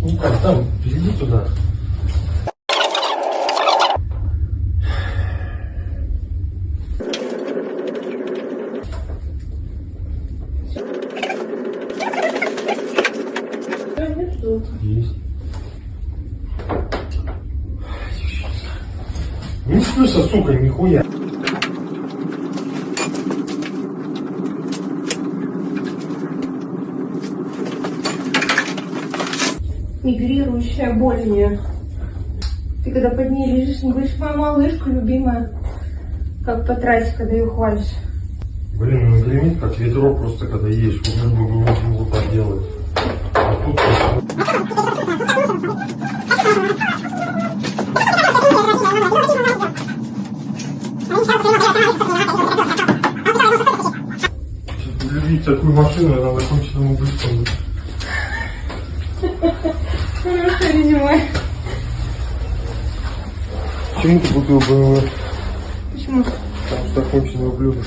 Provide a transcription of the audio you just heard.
Ну как, там, иди туда. Есть. Не слыша, сука, нихуя. Мигрирующая боль мне. Ты когда под ней лежишь, не говоришь, моя малышка любимая. Как по трассе, когда ее хвалишь. Блин, ну гремит как ветро просто, когда едешь. Вот так делает. А тут просто... Любить такую машину, она закончена быстро. Хорошо, резюме. Почему ты купил BMW? Почему? Потому что законченное блюдо.